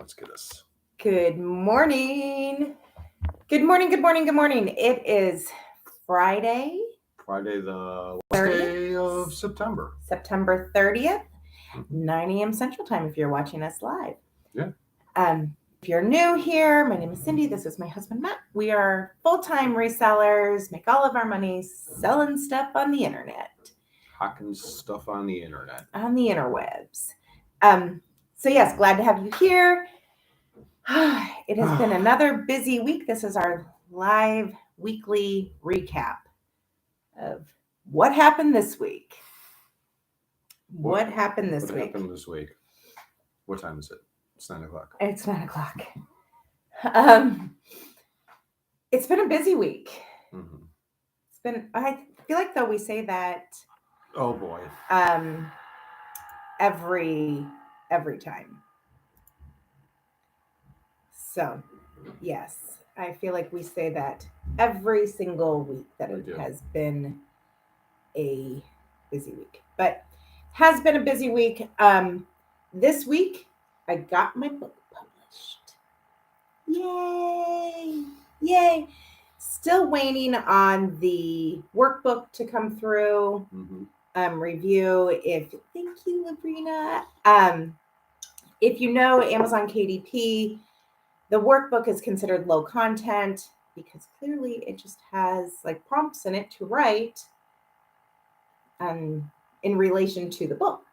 let's get us. Good morning. Good morning. Good morning. Good morning. It is Friday, Friday, the last 30th, day of September. September 30th, Mhm. 9 a.m. Central Time if you're watching us live. Yeah. If you're new here, my name is Cindy. This is my husband, Matt. We are full-time resellers, make all of our money selling stuff on the internet, Hawking stuff on the internet. on the interwebs. Yes, glad to have you here. It has been another busy week. This is our live weekly recap of what happened this week. What happened this What week? happened this week? What time is it? It's 9 o'clock. It's 9:00. It's been a busy week. Mm-hmm. I feel like though we say that Oh boy. every time. So, yes, I feel like we say that every single week that it has been a busy week. But has been a busy week. This week I got my book published. Yay! Yay! Still waiting on the workbook to come through. Review. Thank you, Labrina. If you know Amazon KDP, the workbook is considered low content because clearly it just has like prompts in it to write in relation to the book.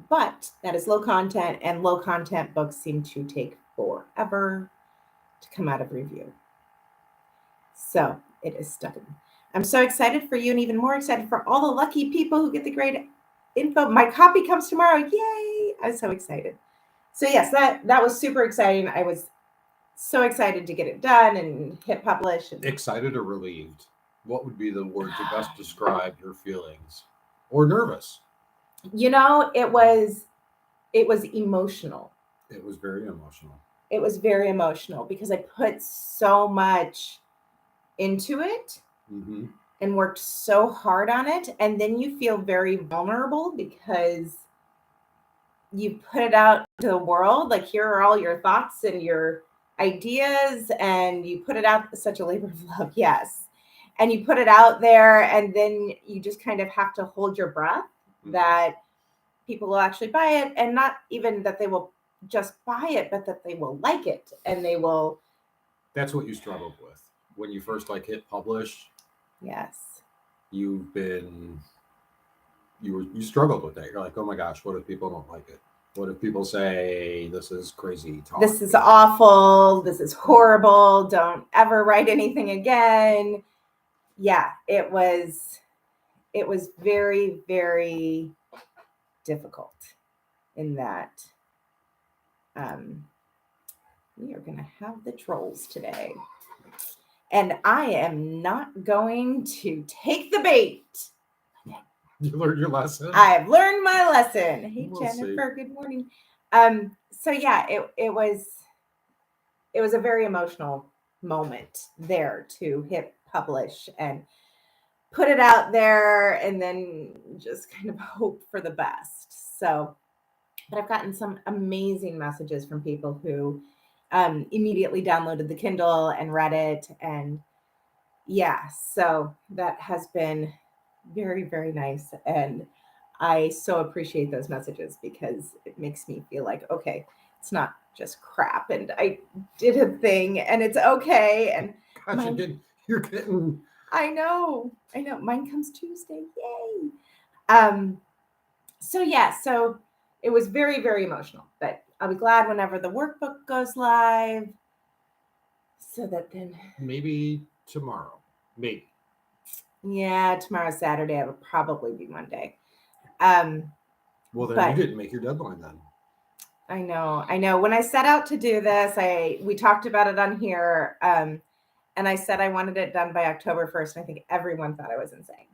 But that is low content, and low content books seem to take forever to come out of review. So it is stuck. I'm so excited for you and even more excited for all the lucky people who get the great info. My copy comes tomorrow. Yay! I'm so excited. So yes, that was super exciting. I was so excited to get it done and hit publish. Excited or relieved? What would be the word to best describe your feelings? Or nervous? You know, it was emotional. It was very emotional. It was very emotional because I put so much into it and worked so hard on it. And then you feel very vulnerable because you put it out to the world. Like, here are all your thoughts and your ideas, and you put it out, such a labor of love. Yes. And you put it out there, and then you just kind of have to hold your breath that people will actually buy it, and not even that they will just buy it, but that they will like it and they will. That's what you struggled with when you first hit publish. Yes. You struggled with that. You're like, oh my gosh, what if people don't like it? What if people say this is crazy talk? This is awful. This is horrible. Don't ever write anything again. Yeah, it was very, very difficult in that. We are going to have the trolls today. And I am not going to take the bait. You learned your lesson? I have learned my lesson. Hey, Jennifer, good morning. So yeah, it was a very emotional moment there to hit publish and put it out there and then just kind of hope for the best. So, but I've gotten some amazing messages from people who immediately downloaded the Kindle and read it. And yeah, so that has been very, very nice. And I so appreciate those messages because it makes me feel like, okay, it's not just crap, and I did a thing and it's okay. And gosh, you're getting. I know. Mine comes Tuesday. Yay. So yeah, so it was very, very emotional, but I'll be glad whenever the workbook goes live. So that then maybe tomorrow. Maybe. Yeah, tomorrow's Saturday. It'll probably be Monday. Well, then you didn't make your deadline then. I know. When I set out to do this, we talked about it on here, and I said I wanted it done by October 1st, and I think everyone thought I was insane.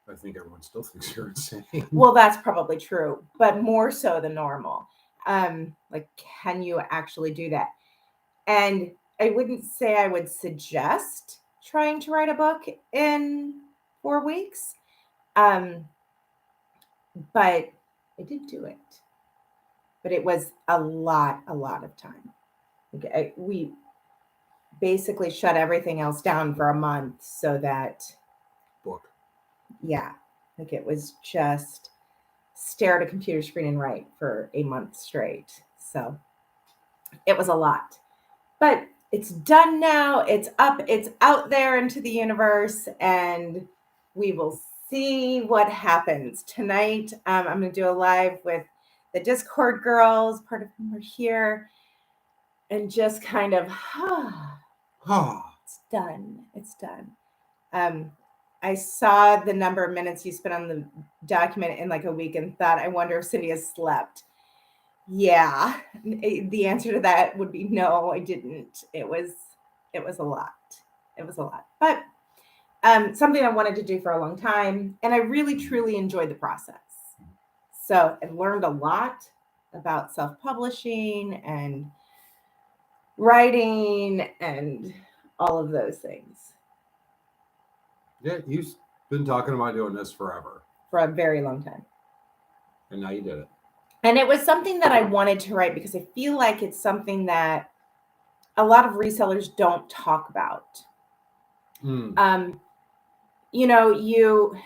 I think everyone still thinks you're insane. Well, that's probably true, but more so than normal. Like, can you actually do that? And I wouldn't say I would suggest trying to write a book in 4 weeks. But I did do it. but it was a lot of time. Okay, we basically shut everything else down for a month so that, Book. yeah, like it was just stare at a computer screen and write for a month straight. So it was a lot, but it's done now. It's up, it's out there into the universe, and we will see what happens tonight. I'm going to do a live with the Discord girls, part of whom are here, and just kind of, it's done. It's done. I saw the number of minutes you spent on the document in like a week and thought, I wonder if Cindy has slept. Yeah, the answer to that would be no, I didn't. It was a lot. It was a lot, but something I wanted to do for a long time, and I really truly enjoyed the process. So I learned a lot about self-publishing and writing and all of those things. Yeah, you've been talking about doing this forever. For a very long time. And now you did it. And it was something that I wanted to write because I feel like it's something that a lot of resellers don't talk about. You know, you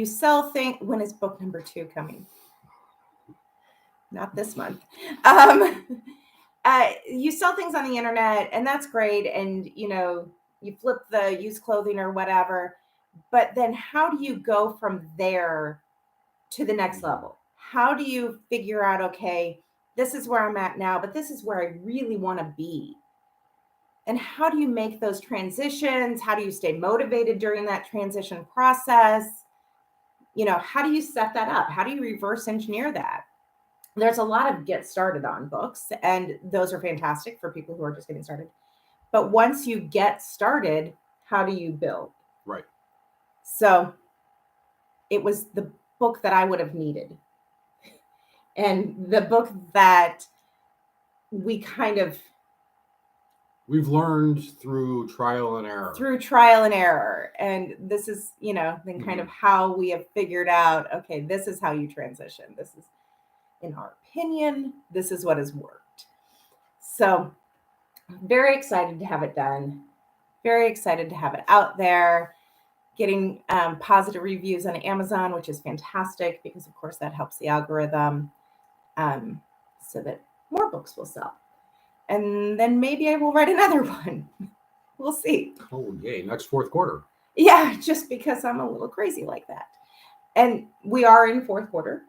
sell things. When is book number 2 coming? Not this month. You sell things on the internet, and that's great. And, you know, you flip the used clothing or whatever. But then how do you go from there to the next level? How do you figure out, okay, this is where I'm at now, but this is where I really want to be? And how do you make those transitions? How do you stay motivated during that transition process? You know, how do you set that up? How do you reverse engineer that? There's a lot of get started on books, and those are fantastic for people who are just getting started. But once you get started, how do you build? Right. So it was the book that I would have needed. And the book that we've learned through trial and error. And this is, you know, then kind of how we have figured out, okay, this is how you transition. This is, in our opinion, this is what has worked. So very excited to have it done. Very excited to have it out there. Getting positive reviews on Amazon, which is fantastic because, of course, that helps the algorithm so that more books will sell. And then maybe I will write another one. We'll see. Oh, yay. Next fourth quarter. Yeah, just because I'm a little crazy like that. And we are in fourth quarter.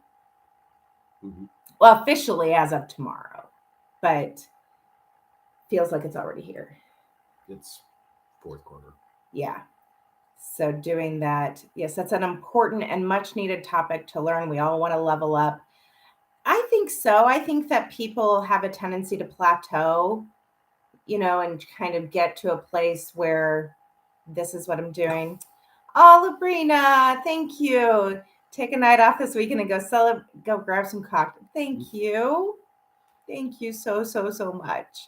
Well, officially as of tomorrow, but feels like it's already here. It's fourth quarter. Yeah. So doing that, yes, that's an important and much needed topic to learn. We all want to level up. I think so. I think that people have a tendency to plateau, you know, and kind of get to a place where this is what I'm doing. Oh, Labrina, thank you. Take a night off this weekend and go grab some cocktails. Thank you. Thank you so much.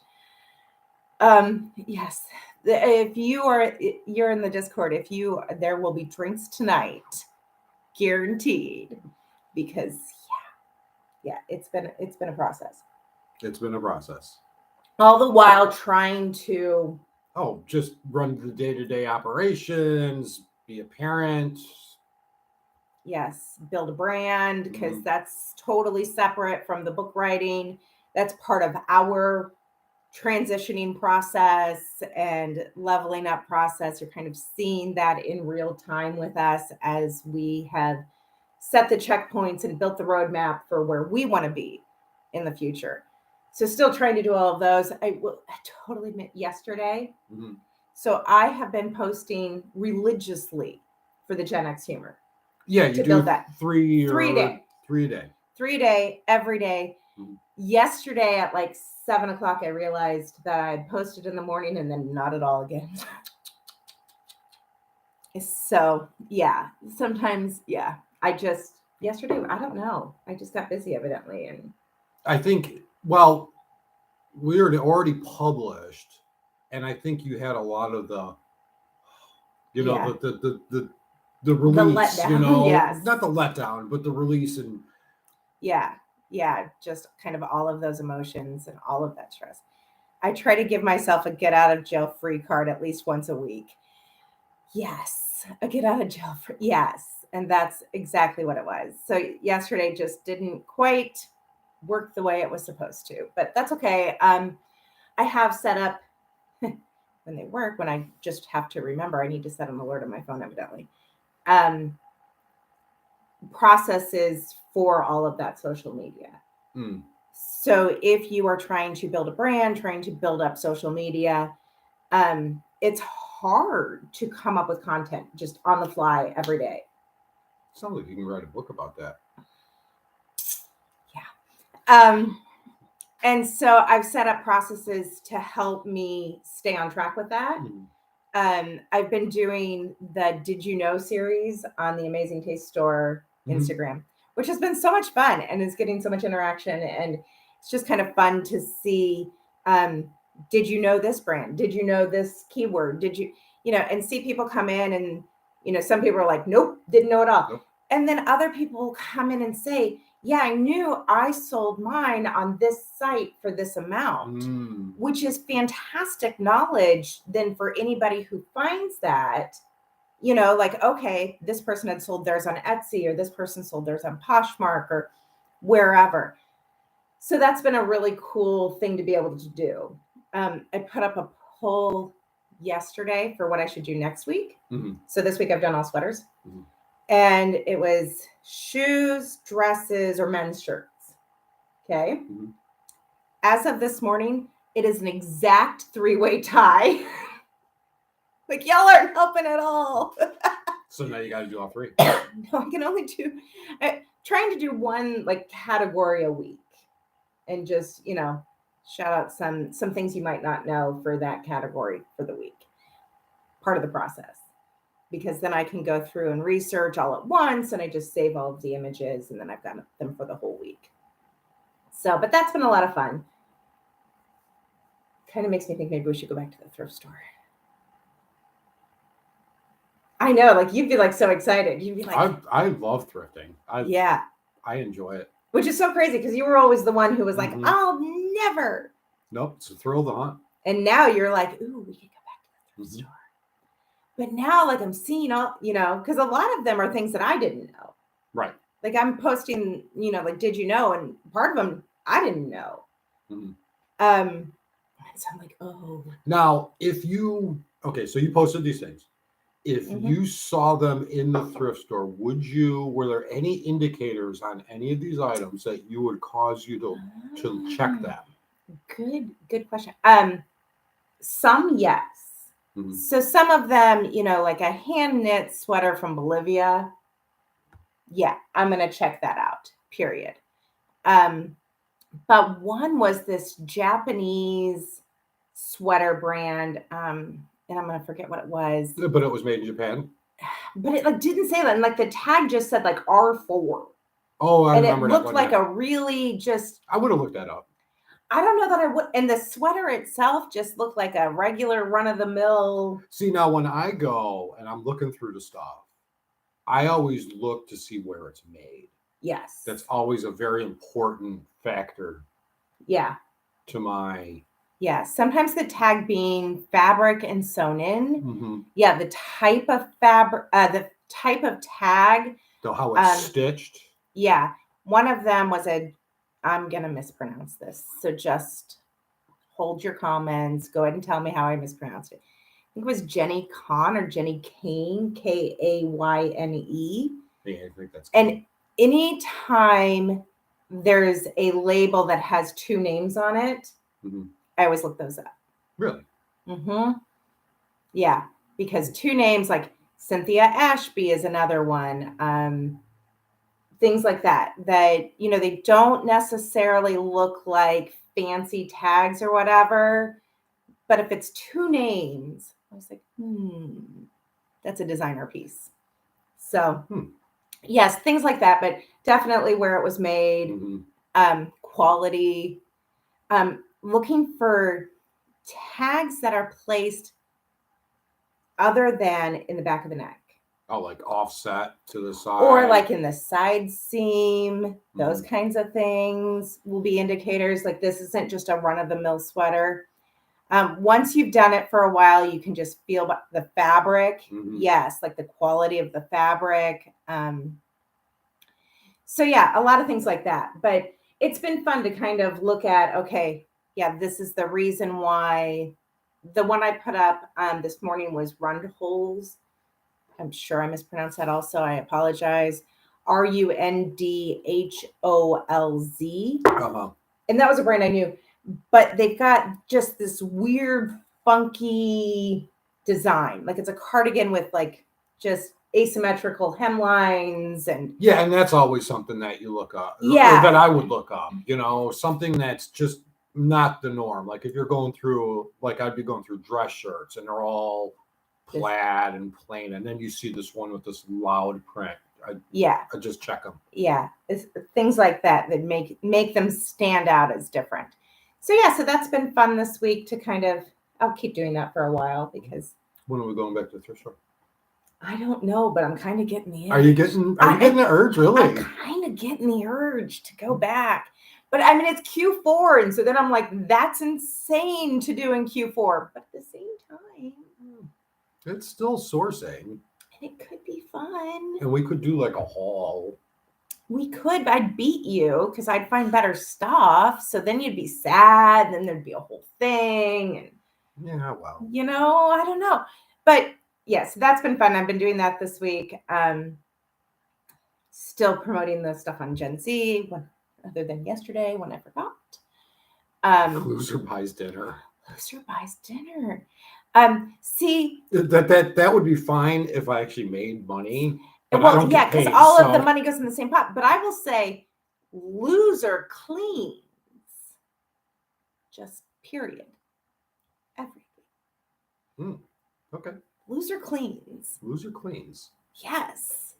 Yes. If you're in the Discord, there will be drinks tonight, guaranteed, because it's been a process. It's been a process. All the while trying to just run the day-to-day operations, be a parent. Yes, build a brand, because that's totally separate from the book writing. That's part of our transitioning process and leveling up process. You're kind of seeing that in real time with us as we have set the checkpoints and built the roadmap for where we want to be in the future. So still trying to do all of those. I totally admit yesterday. So I have been posting religiously for the Gen X humor. Yeah, you do that 3 a day, every day. Yesterday at like 7:00, I realized that I had posted in the morning and then not at all again. So yeah, sometimes, yesterday, I don't know. I just got busy evidently. And I think, well, we were already published, and I think you had a lot of the, the release, letdown, yes. Not the letdown, but the release. And yeah. Yeah, just kind of all of those emotions and all of that stress. I try to give myself a get out of jail free card at least once a week. Yes, a get out of jail free. Yes. And that's exactly what it was. So yesterday just didn't quite work the way it was supposed to, but that's okay. I have set up when they work, when I just have to remember, I need to set an alert on my phone, evidently. Processes for all of that social media. So if you are trying to build a brand, trying to build up social media, it's hard to come up with content just on the fly every day. Sounds like you can write a book about that. Yeah. And so I've set up processes to help me stay on track with that. I've been doing the Did You Know series on the Amazing Taste Store Instagram, which has been so much fun and is getting so much interaction. And it's just kind of fun to see, did you know this brand? Did you know this keyword? Did you, and see people come in and, some people are like, nope, didn't know it all. Nope. And then other people come in and say, yeah, I knew I sold mine on this site for this amount, which is fantastic knowledge then for anybody who finds that, like, okay, this person had sold theirs on Etsy, or this person sold theirs on Poshmark or wherever. So that's been a really cool thing to be able to do. I put up a poll yesterday for what I should do next week. So this week I've done all sweaters. And it was shoes, dresses, or men's shirts. Okay. As of this morning, it is an exact 3-way tie. Like, y'all aren't helping at all. So now you got to do all 3. No, I can only do, trying to do one like category a week and just, shout out some things you might not know for that category for the week. Part of the process. Because then I can go through and research all at once, and I just save all of the images, and then I've got them for the whole week. So, but that's been a lot of fun. Kind of makes me think maybe we should go back to the thrift store. I know, like you'd be like so excited. You'd be like, I love thrifting. I enjoy it. Which is so crazy because you were always the one who was like, I'll never. Nope, it's a thrill of the hunt. And now you're like, ooh, we could go back to the thrift store. But now, like, I'm seeing all, because a lot of them are things that I didn't know. Right. Like, I'm posting, like, did you know? And part of them I didn't know. So I'm like, oh. Now, so you posted these things. If you saw them in the thrift store, were there any indicators on any of these items that you would cause you to check them? Good question. Some, yes. So some of them, like a hand knit sweater from Bolivia. Yeah, I'm going to check that out, period. But one was this Japanese sweater brand. And I'm going to forget what it was. But it was made in Japan. But it didn't say that. And the tag just said R4. Oh, I remember that. And it looked like a really I would have looked that up. I don't know that I would. And the sweater itself just looked like a regular run-of-the-mill. See, now when I go and I'm looking through the stuff, I always look to see where it's made. Yes. That's always a very important factor. Yeah. To my... Yeah. Sometimes the tag being fabric and sewn in. Yeah. The type of fabric, the type of tag. So how it's stitched. Yeah. One of them was I'm going to mispronounce this. So just hold your comments. Go ahead and tell me how I mispronounced it. I think it was Jenny Kahn or Jenny Kane, Kayne. Yeah, I think that's And anytime there's a label that has 2 names on it, I always look those up. Really? Yeah, because 2 names like Cynthia Ashby is another one. Things like that, they don't necessarily look like fancy tags or whatever. But if it's 2 names, I was like, that's a designer piece. So, yes, things like that, but definitely where it was made, quality, looking for tags that are placed other than in the back of the neck. Oh, like offset to the side. Or like in the side seam, those Mhm. kinds of things will be indicators. Like this isn't just a run-of-the-mill sweater. Once you've done it for a while, you can just feel the fabric. Mhm. Yes, like the quality of the fabric. So yeah, a lot of things like that. But it's been fun to kind of look at, okay, yeah, this is the reason why. The one I put up this morning was Rundholz. I'm sure I mispronounced that also. I apologize. Rundholz. Uh-huh. And that was a brand I knew. But they've got just this weird, funky design. Like it's a cardigan with like just asymmetrical hemlines and Yeah, and that's always something that you look up, or yeah, that I would look up. Something that's just not the norm. Like if you're going through, like I'd be going through dress shirts, and they're all plaid and plain, and then you see this one with this loud print. I just check them. Yeah, it's things like that that make them stand out as different. So yeah, so that's been fun this week to kind of. I'll keep doing that for a while because When are we going back to the thrift store? I don't know, but I'm kind of getting the urge. Are you getting the urge, really? I'm kind of getting the urge to go back. But I mean, it's Q4. And so then I'm like, that's insane to do in Q4. But at the same time, it's still sourcing. And it could be fun. And we could do like a haul. We could, but I'd beat you because I'd find better stuff. So then you'd be sad. And then thered be a whole thing. And, yeah, well. I don't know. But yes, that's been fun. I've been doing that this week. Still promoting the stuff on Gen Z, other than yesterday when I forgot. Loser buys dinner. Loser buys dinner. See, that would be fine if I actually made money. But well, I don't yeah, get paid, because all of the money goes in the same pot. But I will say, loser cleans. Just period. Everything. Okay. Loser cleans. Loser cleans. Yes.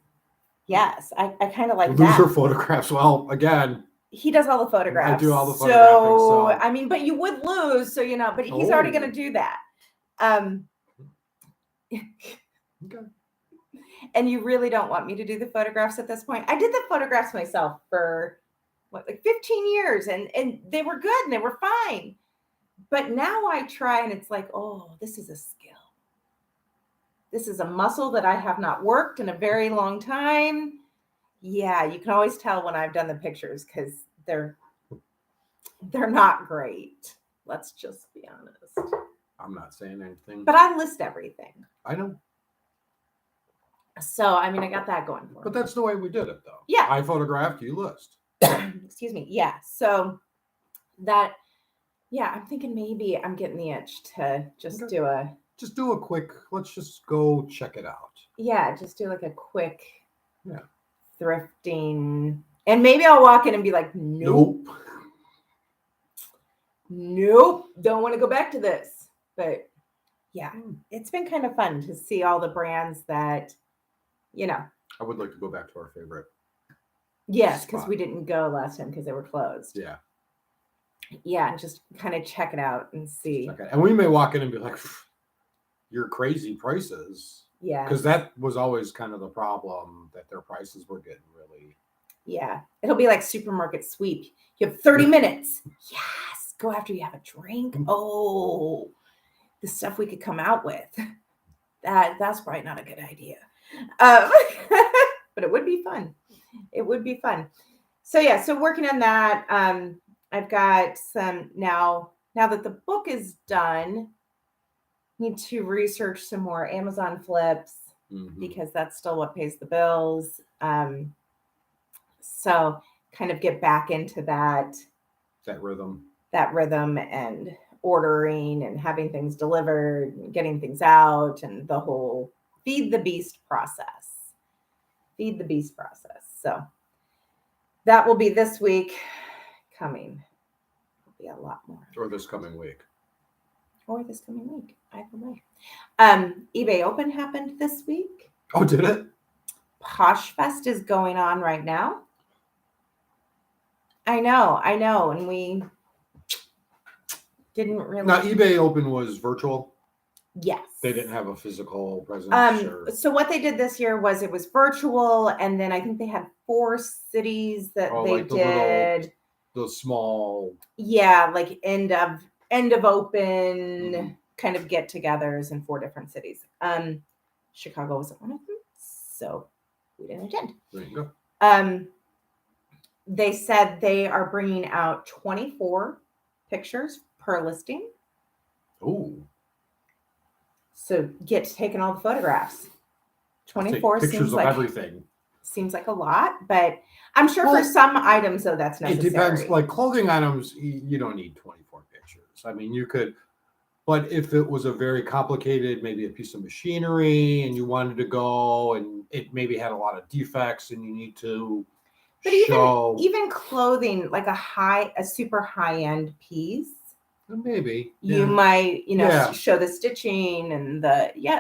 I kind of like Loser that. Loser photographs. Well, again. He does all the photographs. I do all the photographing. So, I mean, but you would lose. So, but he's already going to do that. Okay. And you really don't want me to do the photographs at this point. I did the photographs myself for 15 years and they were good and they were fine. But now I try and it's like, oh, this is a skill. This is a muscle that I have not worked in a very long time. Yeah, you can always tell when I've done the pictures because they're not great. Let's just be honest. I'm not saying anything. But I list everything. I know. So, I mean, I got that going for me. But that's the way we did it, though. Yeah. I photographed, you list. Excuse me. Yeah. So that, yeah, I'm thinking maybe I'm getting the itch to just do a quick, let's just go check it out. Yeah. Just do like a quick thrifting. And maybe I'll walk in and be like, nope. Don't want to go back to this. But yeah, it's been kind of fun to see all the brands that, I would like to go back to our favorite. Yes, because we didn't go last time because they were closed. Yeah. Yeah, and just kind of check it out and see. Okay. And we may walk in and be like, you're crazy prices. Yeah. Because that was always kind of the problem, that their prices were getting really. Yeah. It'll be like supermarket sweep. You have 30 minutes. Yes. Go after you have a drink. Oh, the stuff we could come out with. That's probably not a good idea. But it would be fun. It would be fun. So yeah, so working on that. I've got some now that the book is done, need to research some more Amazon flips because that's still what pays the bills. So kind of get back into that rhythm and ordering and having things delivered and getting things out and the whole feed the beast process. So that will be this week. Coming. Will be a lot more. Or this coming week. Either way. eBay Open happened this week. Oh, did it? Posh Fest is going on right now. I know. And we didn't really. Now, eBay Open was virtual. Yes. They didn't have a physical presence. So what they did this year was it was virtual, and then I think they had 4 cities that they like did. The small. Yeah, like end of open kind of get-togethers in 4 different cities. Chicago wasn't one of them, so we didn't attend. There you go. They said they are bringing out 24 pictures per listing. Oh. So get to taking all the photographs. 24 pictures of everything. Seems like a lot, but I'm sure for some items, though, that's necessary. It depends. Like clothing items, you don't need 24 pictures. I mean, you could, but if it was a very complicated, maybe a piece of machinery and you wanted to go and it maybe had a lot of defects and you need to show. Even clothing, like a super high-end piece, maybe you might, show the stitching and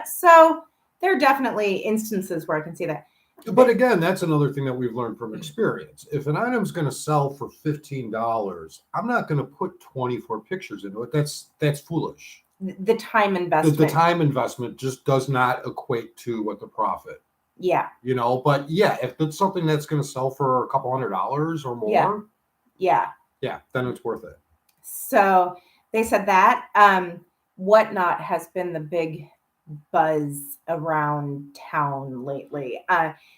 so there are definitely instances where I can see that. But again, that's another thing that we've learned from experience. If an item's going to sell for $15, I'm not going to put 24 pictures into it. That's foolish. The time investment. The time investment just does not equate to what the profit. Yeah. But yeah, if it's something that's going to sell for a couple $100 or more, yeah, then it's worth it. So they said that Whatnot has been the big buzz around town lately.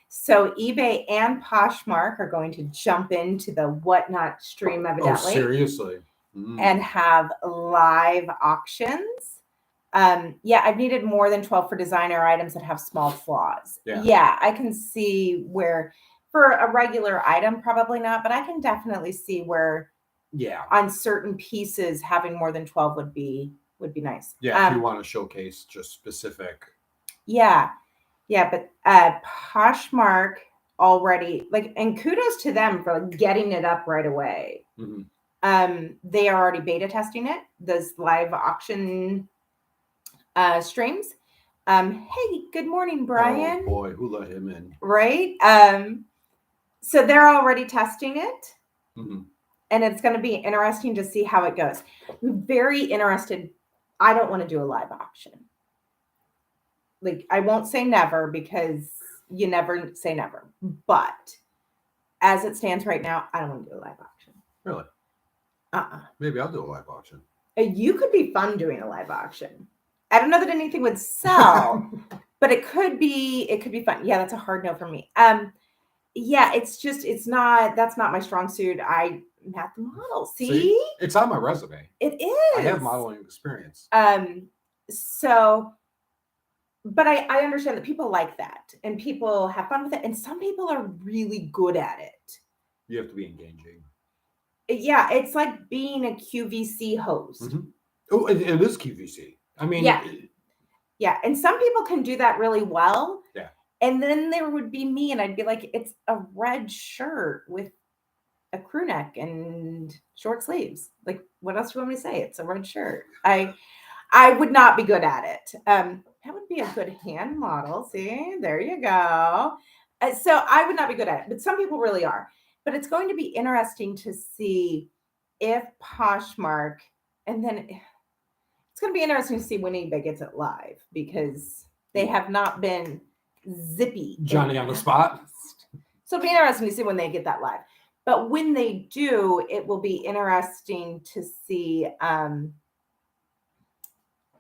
So eBay and Poshmark are going to jump into the Whatnot stream, evidently. Oh, seriously? And have live auctions. I've needed more than 12 for designer items that have small flaws. Yeah, I can see where for a regular item, probably not, but I can definitely see where on certain pieces having more than 12 would be nice. Yeah, if you want to showcase just specific. Yeah, but Poshmark already, and kudos to them for getting it up right away. They are already beta testing it, those live auction streams. Hey, good morning, Brian. Oh boy, who let him in? Right. So they're already testing it. And it's going to be interesting to see how it goes. I'm very interested. I don't want to do a live auction. I won't say never because you never say never. But as it stands right now, I don't want to do a live auction. Really? Maybe I'll do a live auction. You could be fun doing a live auction. I don't know that anything would sell, but it could be fun. Yeah, that's a hard no for me. That's not my strong suit. I'm not the model. See? It's on my resume. It is. I have modeling experience. But I understand that people like that and people have fun with it. And some people are really good at it. You have to be engaging. Yeah, it's like being a QVC host. Oh, it is QVC. I mean, yeah. And some people can do that really well. Yeah. And then there would be me, and I'd be like, it's a red shirt with a crew neck and short sleeves. Like, what else do you want me to say? It's a red shirt. I would not be good at it. That would be a good hand model. See, there you go. So I would not be good at it, but some people really are. But it's going to be interesting to see if Poshmark, and then it's going to be interesting to see when eBay gets it live because they have not been zippy. Johnny on the spot. So it'll be interesting to see when they get that live. But when they do, it will be interesting to see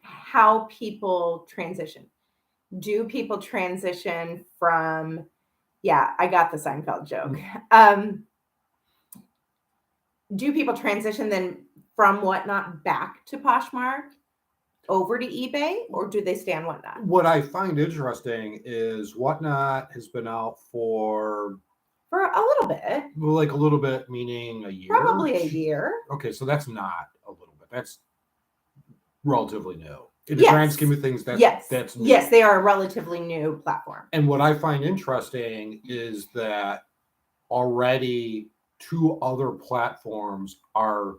how people transition. Do people transition from, I got the Seinfeld joke. Do people transition then from Whatnot back to Poshmark over to eBay, or do they stay on Whatnot? What I find interesting is Whatnot has been out for a little bit. Like a little bit, meaning a year? Probably a year. Okay, so that's not a little bit. That's relatively new. In the grand scheme of things, that's new. Yes, they are a relatively new platform. And what I find interesting is that already 2 other platforms are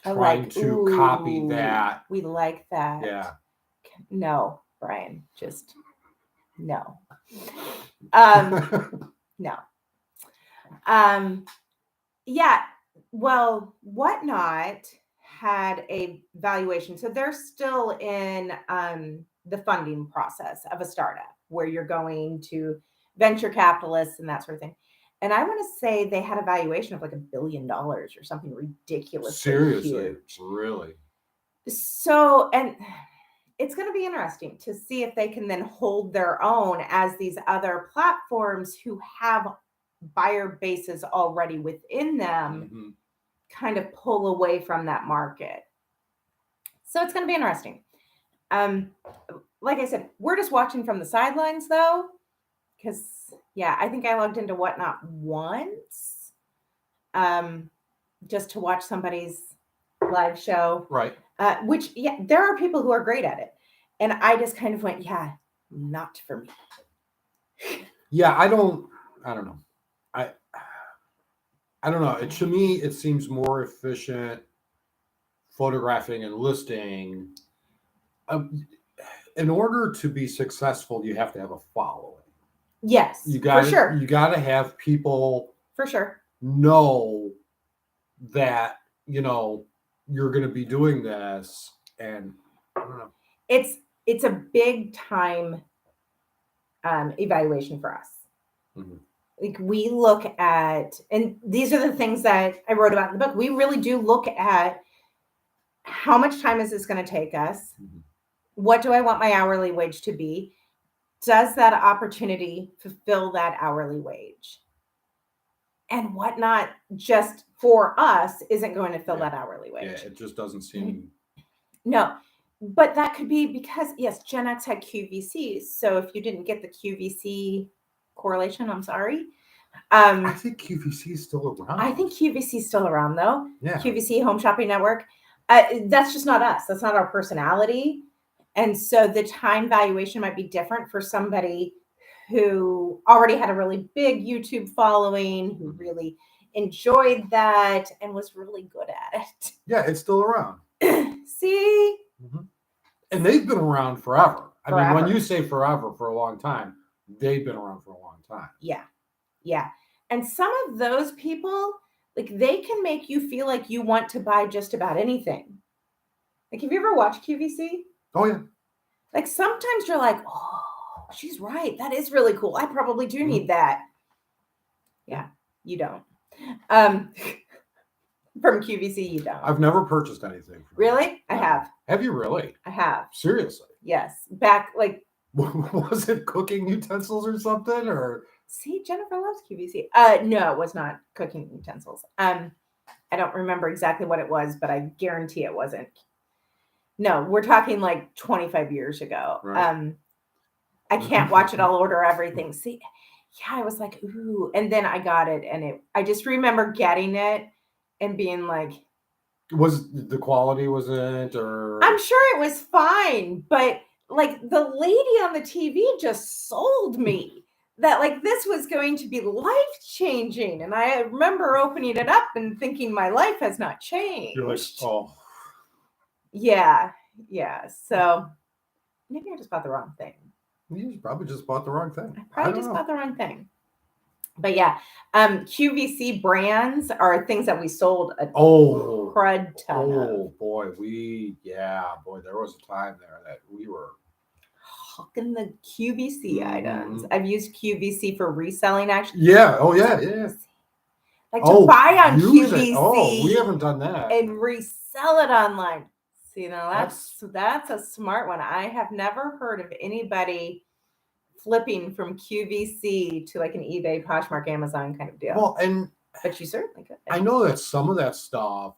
trying to copy that. We like that. Yeah. No, Brian, just no. No. Well, Whatnot had a valuation. So they're still in the funding process of a startup where you're going to venture capitalists and that sort of thing. And I want to say they had a valuation of like $1 billion or something ridiculously huge. Really? So, and it's going to be interesting to see if they can then hold their own as these other platforms who have buyer bases already within them kind of pull away from that market. So it's going to be interesting. Like I said, we're just watching from the sidelines though, because I think I logged into Whatnot once, just to watch somebody's live show. Right. Which there are people who are great at it. And I just kind of went, not for me. Yeah, I don't know. I don't know. To me, it seems more efficient photographing and listing. In order to be successful, you have to have a following. Yes, you got for sure. You got to have people for sure know that you're going to be doing this, and I don't know. It's a big time evaluation for us. Like we look at, and these are the things that I wrote about in the book. We really do look at how much time is this going to take us? What do I want my hourly wage to be? Does that opportunity fulfill that hourly wage? And Whatnot, just for us, isn't going to fill that hourly wage. Yeah, it just doesn't seem. No, but that could be because, yes, Gen X had QVCs. So if you didn't get the QVC correlation, I'm sorry. I think QVC is still around. I think QVC is still around, though. Yeah. QVC, Home Shopping Network. That's just not us. That's not our personality. And so the time valuation might be different for somebody who already had a really big YouTube following, who really enjoyed that and was really good at it. Yeah, it's still around. See? And they've been around forever. I mean, when you say forever, for a long time, they've been around for a long time. Yeah. Yeah. And some of those people, like, they can make you feel like you want to buy just about anything. Like, have you ever watched QVC? Oh, yeah. Like, sometimes you're like, oh, she's right. That is really cool. I probably do need that. Yeah, you don't. From QVC, you don't. I've never purchased anything. Really? I have. Have you really? I have. Seriously? Yes. Back, like. Was it cooking utensils or something? Or see, Jennifer loves QVC. No, it was not cooking utensils. I don't remember exactly what it was, but I guarantee it wasn't. No, we're talking like 25 years ago. Right. I can't watch it. I'll order everything. See, I was like, ooh. And then I got it. And I just remember getting it and being like. Was the quality wasn't, or? I'm sure it was fine. But like the lady on the TV just sold me that like this was going to be life-changing. And I remember opening it up and thinking my life has not changed. You're like, oh. Yeah. So maybe I just bought the wrong thing. You probably just bought the wrong thing. I probably just bought the wrong thing. But yeah, QVC brands are things that we sold a crud ton of. Oh boy, there was a time there that we were hawking the QVC items. I've used QVC for reselling actually. Yeah. Oh yeah. Like to buy on QVC. Oh, we haven't done that. And resell it online. See, now that's a smart one. I have never heard of anybody flipping from QVC to like an eBay, Poshmark, Amazon kind of deal. Well, but you certainly could. I know that some of that stuff,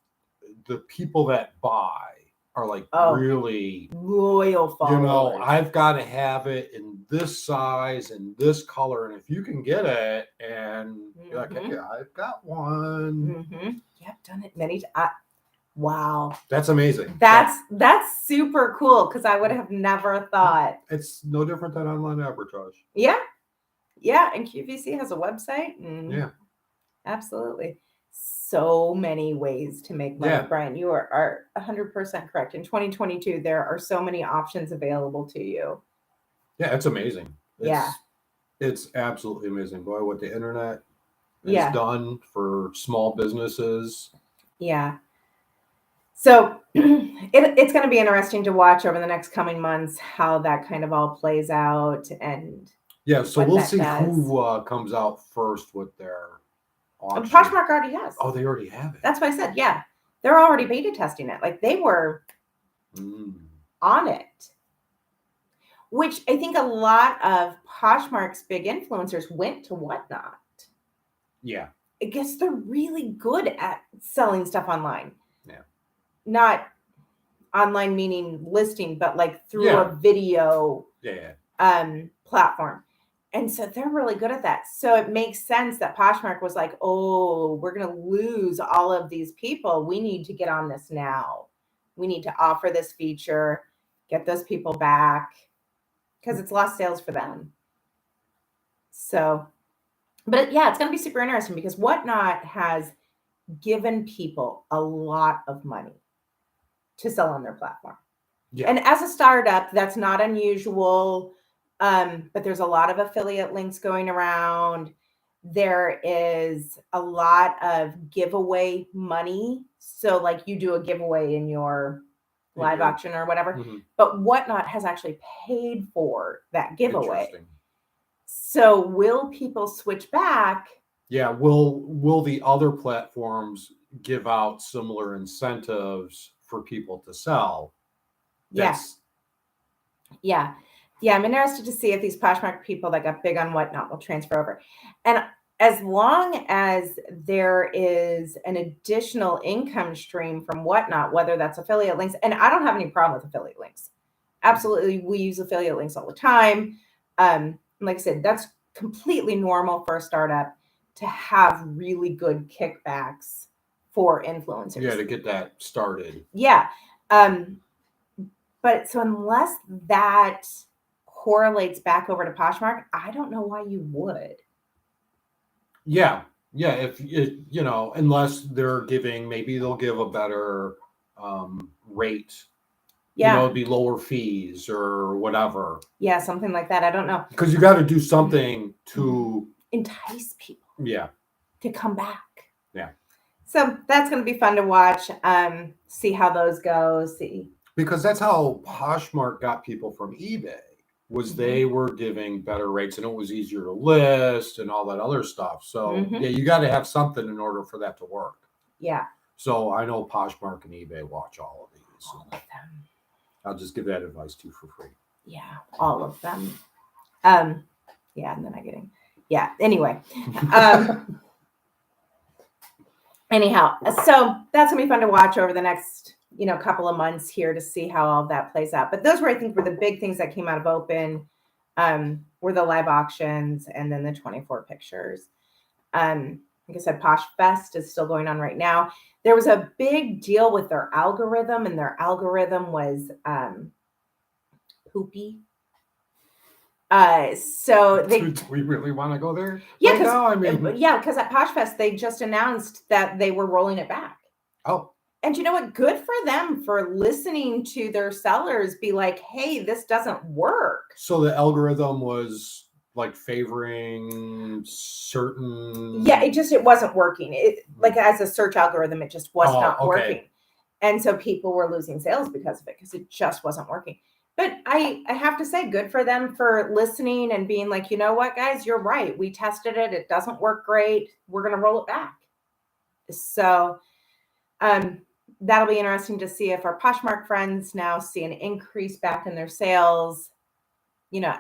the people that buy are like really loyal followers. I've got to have it in this size and this color, and if you can get it, and you're like, hey, I've got one. Yeah, I've done it many times. Wow. That's amazing. That's super cool because I would have never thought. It's no different than online arbitrage. Yeah. And QVC has a website. Yeah. Absolutely. So many ways to make money, Brian. You are 100% correct. In 2022, there are so many options available to you. Yeah, it's amazing. It's absolutely amazing. Boy, what the internet has done for small businesses. Yeah. So it's going to be interesting to watch over the next coming months how that kind of all plays out. And yeah, so what we'll that see does. who comes out first with their auction. Poshmark already has. Oh, they already have it. That's what I said. Yeah. They're already beta testing it. Like they were on it. Which I think a lot of Poshmark's big influencers went to Whatnot. Yeah. I guess they're really good at selling stuff online. Yeah. Not online meaning listing, but like through Yeah. a video Yeah. platform. And so they're really good at that. So it makes sense that Poshmark was like, oh, we're going to lose all of these people. We need to get on this now. We need to offer this feature, get those people back, because it's lost sales for them. So, but yeah, it's going to be super interesting because Whatnot has given people a lot of money to sell on their platform. Yeah. And as a startup, that's not unusual. But there's a lot of affiliate links going around. There is a lot of giveaway money. So like you do a giveaway in your live auction or whatever, but Whatnot has actually paid for that giveaway. So will people switch back? Yeah. Will the other platforms give out similar incentives for people to sell? Yes. Yeah. Yeah. I'm interested to see if these Poshmark people that got big on Whatnot will transfer over. And as long as there is an additional income stream from Whatnot, whether that's affiliate links, and I don't have any problem with affiliate links. Absolutely. We use affiliate links all the time. Like I said, that's completely normal for a startup to have really good kickbacks for influencers. Yeah, to get that started. Yeah. But so unless that correlates back over to Poshmark, I don't know why you would. Yeah. Yeah. If you know, unless they're giving, maybe they'll give a better rate. Yeah. You know, it'd be lower fees or whatever. Yeah, something like that. I don't know. Because you got to do something to entice people. Yeah. To come back. Yeah. So that's going to be fun to watch. See how those go. See. Because that's how Poshmark got people from eBay. Was they were giving better rates and it was easier to list and all that other stuff. So yeah, you got to have something in order for that to work. Yeah. So I know Poshmark and eBay watch all of these. All of them. I'll just give that advice too for free. Yeah, all of them. Yeah, and then I get in. Yeah. Anyway. Anyhow, so that's gonna be fun to watch over the next, couple of months here to see how all that plays out. But those were, I think, were the big things that came out of Open, were the live auctions and then the 24 pictures. Like I said, Posh Fest is still going on right now. There was a big deal with their algorithm, and their algorithm was poopy. So do we really want to go there? Yeah, because at Posh Fest they just announced that they were rolling it back. Oh. And you know what? Good for them for listening to their sellers be like, hey, this doesn't work. So the algorithm was like favoring certain. Yeah, it wasn't working. Like as a search algorithm, it just was not working. And so people were losing sales because of it, because it just wasn't working. But I have to say, good for them for listening and being like, you know what, guys, you're right. We tested it. It doesn't work great. We're going to roll it back. So that'll be interesting to see if our Poshmark friends now see an increase back in their sales,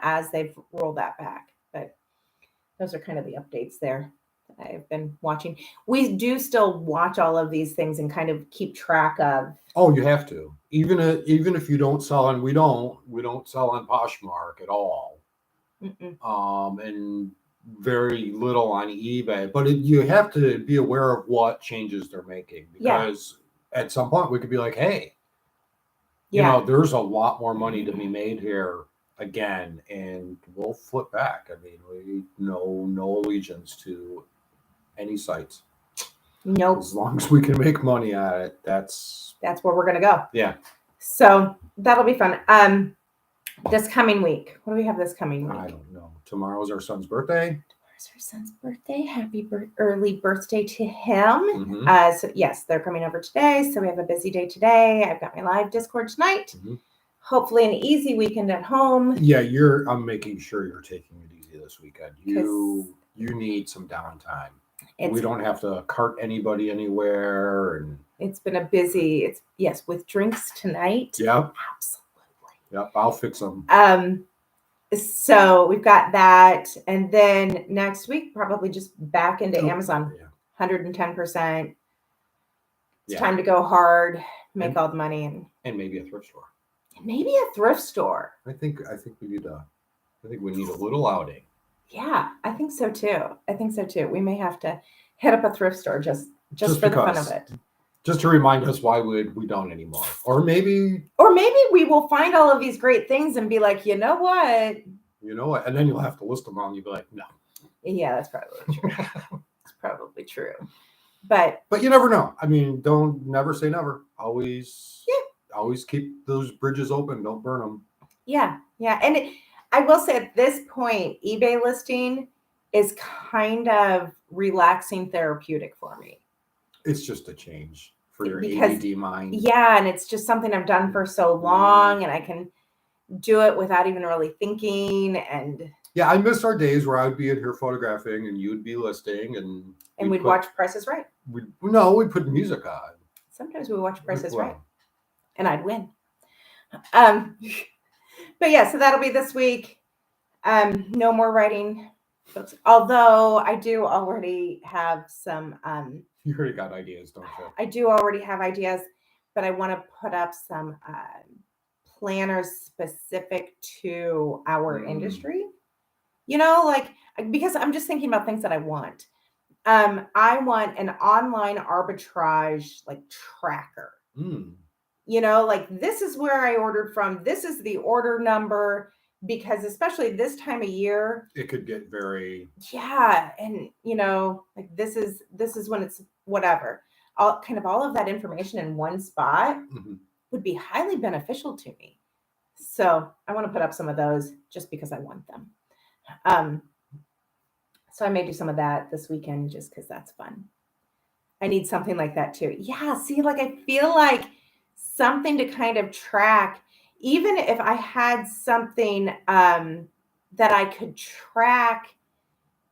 as they've rolled that back. But those are kind of the updates there that I've been watching. We do still watch all of these things and kind of keep track of. Oh, you have to. Even if you don't sell, and we don't sell on Poshmark at all. And very little on eBay, but you have to be aware of what changes they're making, because at some point we could be like, hey, there's a lot more money to be made here again, and we'll flip back. I mean, we know no allegiance to any sites. Nope. As long as we can make money at it, that's where we're gonna go. Yeah. So that'll be fun. This coming week, what do we have this coming week? I don't know. Tomorrow's our son's birthday. was her son's birthday. Happy early birthday to him. So yes, they're coming over today. So we have a busy day today. I've got my live Discord tonight. Hopefully an easy weekend at home. Yeah, I'm making sure you're taking it easy this weekend. You need some downtime. We don't have to cart anybody anywhere, and it's been a busy. With drinks tonight. Yep, absolutely. Yep, I'll fix them. So we've got that, and then next week probably just back into Amazon. 110%. It's time to go hard, make all the money, and maybe a thrift store. Maybe a thrift store. I think we need a little outing. Yeah, I think so too. We may have to hit up a thrift store just for the fun of it. Just to remind us why we don't anymore. Or maybe we will find all of these great things and be like, you know what? And then you'll have to list them all and you'll be like, no. Yeah, that's probably true. It's probably true. But you never know. I mean, never say never. Always keep those bridges open. Don't burn them. Yeah. And I will say at this point, eBay listing is kind of relaxing therapeutic for me. It's just a change for your ADD mind. Yeah, and it's just something I've done for so long, and I can do it without even really thinking. And yeah, I miss our days where I'd be in here photographing and you'd be listing, and we'd watch Price is Right. We'd put music on. Sometimes we watch Price is Right, and I'd win. But yeah, so that'll be this week. No more writing books, although I do already have some. You already got ideas, don't you? I do already have ideas, but I want to put up some planners specific to our industry. Because I'm just thinking about things that I want. I want an online arbitrage tracker. This is where I ordered from. This is the order number, because especially this time of year, it could get very. Yeah. And this is when it's whatever. All of that information in one spot would be highly beneficial to me. So I want to put up some of those just because I want them. So I may do some of that this weekend just because that's fun. I need something like that too. Yeah. See, I feel like something to kind of track, even if I had something that I could track,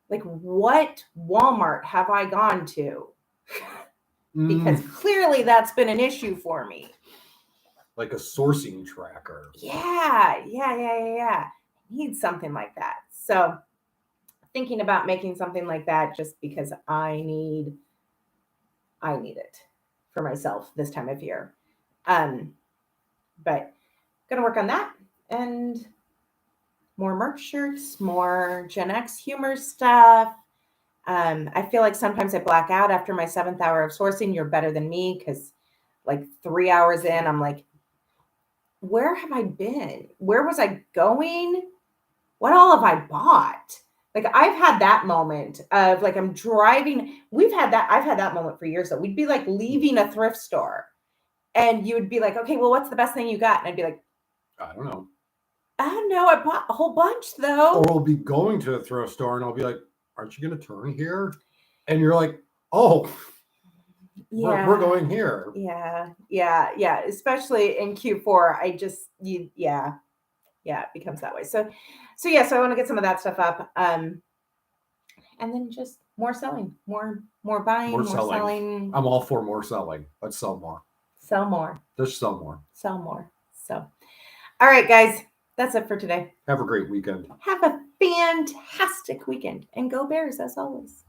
what Walmart have I gone to? Because clearly that's been an issue for me. Like a sourcing tracker. Yeah. I need something like that. So thinking about making something like that just because I need it for myself this time of year. But gonna work on that, and more merch shirts, more Gen X humor stuff. I feel like sometimes I black out after my 7th hour of sourcing. You're better than me, because 3 hours in, I'm like, where have I been? Where was I going? What all have I bought? I've had that moment of I'm driving. I've had that moment for years though. We'd be leaving a thrift store, and you would be like, okay, well, what's the best thing you got? And I'd be like, I don't know. I bought a whole bunch though. Or we'll be going to a thrift store and I'll be like, aren't you going to turn here? And you're like, oh, yeah, we're going here. Yeah. Especially in Q4, it becomes that way. So I want to get some of that stuff up. And then just more selling, more buying, more selling. I'm all for more selling. Let's sell more. Sell more. Just sell more. Sell more. So, all right, guys, that's it for today. Have a great weekend. Have a fantastic weekend, and go Bears as always.